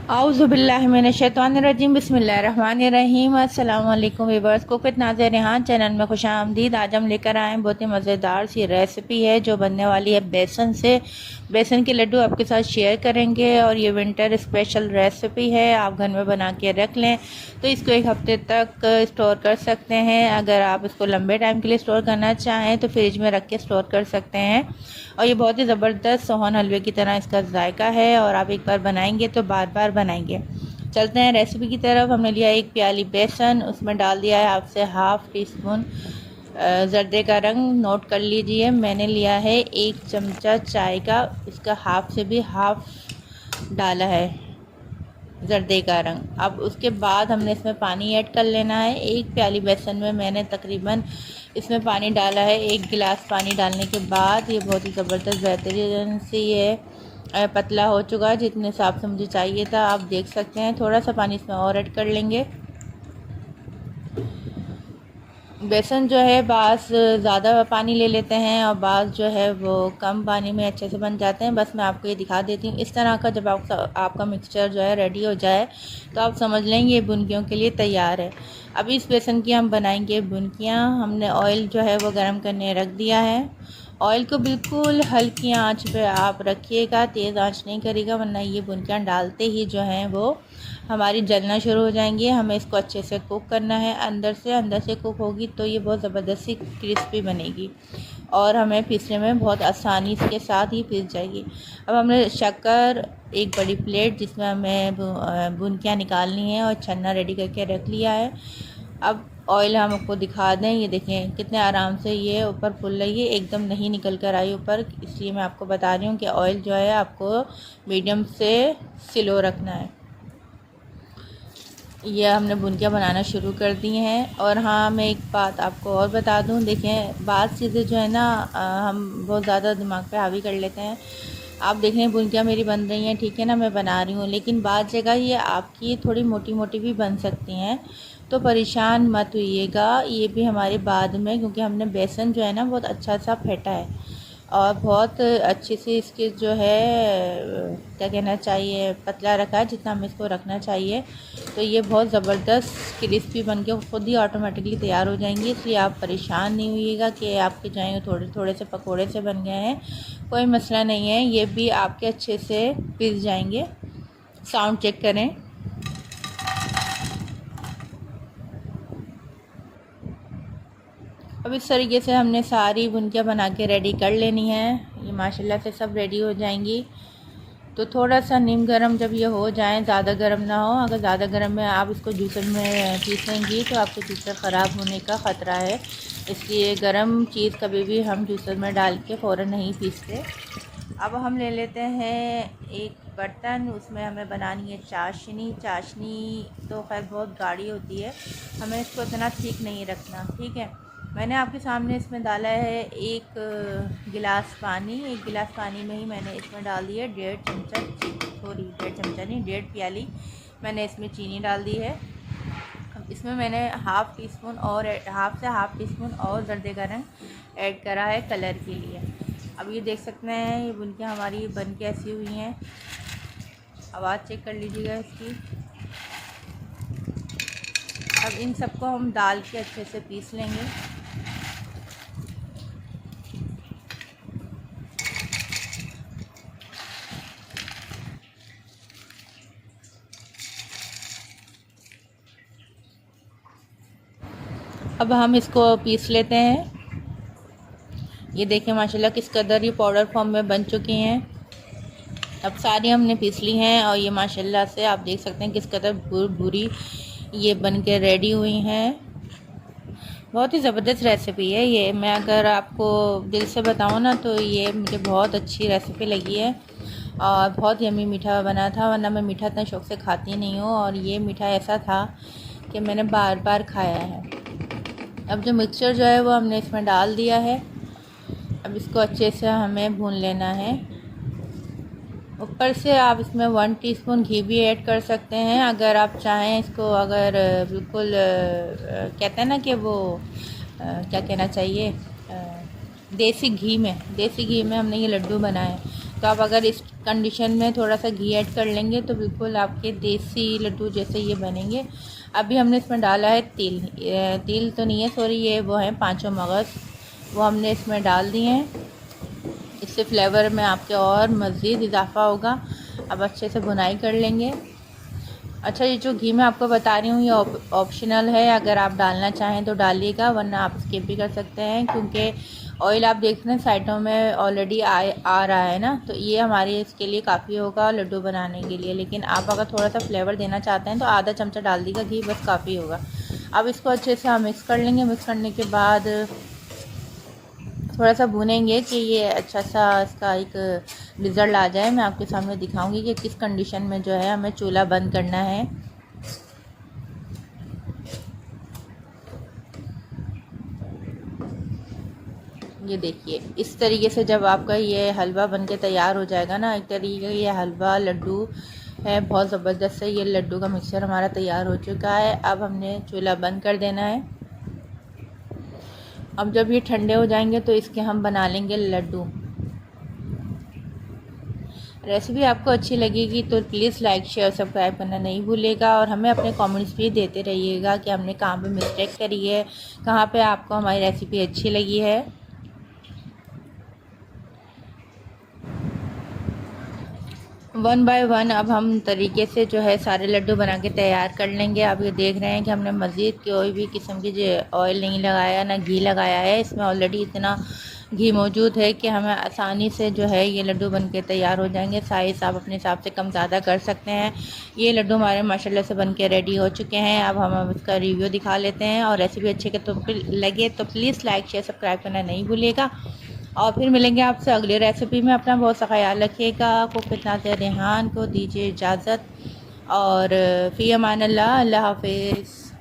आऊज़ुबिल्लाहिमिनश्शैतानिर्रजीम बिस्मिल्लाहिर्रहमानिर्रहीम। अस्सलाम वालेकुम viewers, cook with Nazir Rehan channel में खुशामदीद। आज हम लेकर आए हैं बहुत ही मज़ेदार सी रेसिपी है जो बनने वाली है बेसन से। बेसन के लड्डू आपके साथ शेयर करेंगे और ये विंटर स्पेशल रेसिपी है। आप घर में बना के रख लें तो इसको एक हफ्ते तक स्टोर कर सकते हैं। अगर आप इसको लंबे टाइम के लिए स्टोर करना चाहें तो फ्रिज में रख के स्टोर कर सकते हैं। और ये बहुत ही ज़बरदस्त सोहन हलवे की तरह इसका जायका है और आप एक बार बनाएंगे तो बार बार बनाएंगे। चलते हैं रेसिपी की तरफ। हमने लिया एक प्याली बेसन, उसमें डाल दिया है आपसे हाफ़ टी स्पून ज़र्दे का रंग। नोट कर लीजिए, मैंने लिया है 1 चमचा चाय का, इसका हाफ से भी हाफ डाला है ज़र्दे का रंग। अब उसके बाद हमने इसमें पानी ऐड कर लेना है। एक प्याली बेसन में मैंने तकरीबन इसमें पानी डाला है 1 गिलास। पानी डालने के बाद ये बहुत ही ज़बरदस्त बेहतरीन से ये पतला हो चुका है, जितने हिसाब से मुझे चाहिए था। आप देख सकते हैं, थोड़ा सा पानी इसमें और ऐड कर लेंगे। बेसन जो है बास ज़्यादा पानी ले लेते हैं और बास जो है वो कम पानी में अच्छे से बन जाते हैं। बस मैं आपको ये दिखा देती हूँ। इस तरह का जब आपका मिक्सचर जो है रेडी हो जाए तो आप समझ लेंगे ये बुनकियों के लिए तैयार है। अब इस बेसन की हम बनाएंगे बुनकियाँ। हमने ऑयल जो है वो गर्म करने रख दिया है। ऑयल को बिल्कुल हल्की आंच पे आप रखिएगा, तेज़ आंच नहीं करिएगा, वरना ये बुनकियाँ डालते ही जो हैं वो हमारी जलना शुरू हो जाएंगी। हमें इसको अच्छे से कुक करना है, अंदर से कुक होगी तो ये बहुत ज़बरदस्ती क्रिस्पी बनेगी और हमें पीसने में बहुत आसानी के साथ ही पीस जाएगी। अब हमने शक्कर, एक बड़ी प्लेट जिसमें हमें बुनकियाँ निकालनी है और छन्ना रेडी करके रख लिया है। अब ऑयल हम आपको दिखा दें, ये देखें कितने आराम से ये ऊपर फुल रही है, एकदम नहीं निकल कर आई ऊपर। इसलिए मैं आपको बता रही हूँ कि ऑयल जो है आपको मीडियम से स्लो रखना है। ये हमने बुनकियाँ बनाना शुरू कर दी हैं। और हाँ, मैं एक बात आपको और बता दूँ, देखें बात चीज़ें जो है ना हम बहुत ज़्यादा दिमाग पे हावी कर लेते हैं। आप देखें बुनकियाँ मेरी बन रही हैं, ठीक है ना, मैं बना रही हूँ, लेकिन बाद जगह ये आपकी थोड़ी मोटी मोटी भी बन सकती हैं, तो परेशान मत होइएगा। ये भी हमारे बाद में, क्योंकि हमने बेसन जो है ना बहुत अच्छा सा फेंटा है और बहुत अच्छे से इसके जो है क्या कहना चाहिए पतला रखा है, जितना हमें इसको रखना चाहिए। तो ये बहुत ज़बरदस्त क्रिस्पी बन के ख़ुद ही ऑटोमेटिकली तैयार हो जाएंगी। इसलिए आप परेशान नहीं होइएगा कि आपके जो हैं थोड़े थोड़े से पकोड़े से बन गए हैं, कोई मसला नहीं है, ये भी आपके अच्छे से पिस जाएंगे। साउंड चेक करें। अब इस तरीके से हमने सारी बुनकियाँ बना के रेडी कर लेनी है। ये माशाल्लाह से सब रेडी हो जाएंगी। तो थोड़ा सा निम गरम जब ये हो जाए, ज़्यादा गरम ना हो। अगर ज़्यादा गरम में आप इसको जूसर में पीसेंगी तो आपके जूसर ख़राब होने का ख़तरा है। इसलिए गरम चीज़ कभी भी हम जूसर में डाल के फ़ौरन नहीं पीसते। अब हम ले लेते हैं एक बर्तन, उसमें हमें बनानी है चाशनी। चाशनी तो खैर बहुत गाढ़ी होती है, हमें इसको इतना ठीक नहीं रखना, ठीक है। मैंने आपके सामने इसमें डाला है 1 गिलास पानी। 1 गिलास पानी में ही मैंने इसमें डाल दी है 1.5 चमचा, सॉरी 1.5 चमचा नहीं, 1.5 प्याली मैंने इसमें चीनी डाल दी है। अब इसमें मैंने हाफ़ टी स्पून और हाफ़ टी स्पून और ज़र्दे का रंग ऐड करा है कलर के लिए। अब ये देख सकते हैं ये बुनकियाँ हमारी बन के ऐसी हुई हैं। आवाज़ चेक कर लीजिएगा इसकी। अब इन सबको हम डाल के अच्छे से पीस लेंगे। अब हम इसको पीस लेते हैं। ये देखें माशाल्लाह किस कदर ये पाउडर फॉर्म में बन चुकी हैं। अब सारी हमने पीस ली हैं और ये माशाल्लाह से आप देख सकते हैं किस कदर भूरी ये बन के रेडी हुई हैं। बहुत ही ज़बरदस्त रेसिपी है ये। मैं अगर आपको दिल से बताऊँ ना तो ये मुझे बहुत अच्छी रेसिपी लगी है और बहुत यम्मी मीठा बना था, वरना मैं मीठा इतना शौक़ से खाती नहीं हूँ और ये मीठा ऐसा था कि मैंने बार बार खाया है। अब जो मिक्सचर जो है वो हमने इसमें डाल दिया है। अब इसको अच्छे से हमें भून लेना है। ऊपर से आप इसमें 1 टीस्पून घी भी ऐड कर सकते हैं अगर आप चाहें इसको। अगर बिल्कुल कहते हैं ना कि वो क्या कहना चाहिए देसी घी में हमने ये लड्डू बनाए, तो आप अगर इस कंडीशन में थोड़ा सा घी ऐड कर लेंगे तो बिल्कुल आपके देसी लड्डू जैसे ये बनेंगे। अभी हमने इसमें डाला है तिल, तिल तो नहीं है सॉरी, ये वो है 5 मगज़, वो हमने इसमें डाल दिए हैं। इससे फ्लेवर में आपके और मज़ीद इजाफ़ा होगा। अब अच्छे से भुनाई कर लेंगे। अच्छा, ये जो घी मैं आपको बता रही हूँ ये ऑप्शनल है, अगर आप डालना चाहें तो डालिएगा, वरना आप स्किप भी कर सकते हैं, क्योंकि ऑयल आप देख रहे हैं साइडों में ऑलरेडी आ रहा है ना, तो ये हमारे इसके लिए काफ़ी होगा लड्डू बनाने के लिए। लेकिन आप अगर थोड़ा सा फ्लेवर देना चाहते हैं तो आधा चमचा डाल दीजिएगा घी, बस काफ़ी होगा। अब इसको अच्छे से हम मिक्स कर लेंगे। मिक्स करने के बाद थोड़ा सा भूनेंगे कि ये अच्छा सा इसका एक रिज़ल्ट आ जाए। मैं आपके सामने दिखाऊंगी कि किस कंडीशन में जो है हमें चूल्हा बंद करना है। ये देखिए, इस तरीके से जब आपका ये हलवा बन के तैयार हो जाएगा ना, एक तरीके का ये हलवा लड्डू है, बहुत ज़बरदस्त है। ये लड्डू का मिक्सचर हमारा तैयार हो चुका है। अब हमने चूल्हा बंद कर देना है। अब जब ये ठंडे हो जाएंगे तो इसके हम बना लेंगे लड्डू। रेसिपी आपको अच्छी लगेगी तो प्लीज़ लाइक शेयर सब्सक्राइब करना नहीं भूलिएगा, और हमें अपने कमेंट्स भी देते रहिएगा कि हमने कहाँ पे मिस्टेक करी है, कहाँ पे आपको हमारी रेसिपी अच्छी लगी है। वन बाय वन अब हम तरीके से जो है सारे लड्डू बना के तैयार कर लेंगे। आप ये देख रहे हैं कि हमने मज़ीद कोई भी किस्म की जो ऑयल नहीं लगाया, ना घी लगाया है। इसमें ऑलरेडी इतना घी मौजूद है कि हमें आसानी से जो है ये लड्डू बन के तैयार हो जाएंगे। साइज़ आप अपने हिसाब से कम ज़्यादा कर सकते हैं। ये लड्डू हमारे माशाल्लाह से बन के रेडी हो चुके हैं। अब हम इसका रिव्यू दिखा लेते हैं, और रेसिपी अच्छी के तो लगे तो प्लीज़ लाइक शेयर सब्सक्राइब करना नहीं भूलिएगा। और फिर मिलेंगे आपसे अगली रेसिपी में। अपना बहुत सा ख्याल रखिएगा। कुक नाज़िर रेहान को दीजिए इजाज़त, और फ़ी अमान अल्लाह, अल्लाह हाफ़िज़।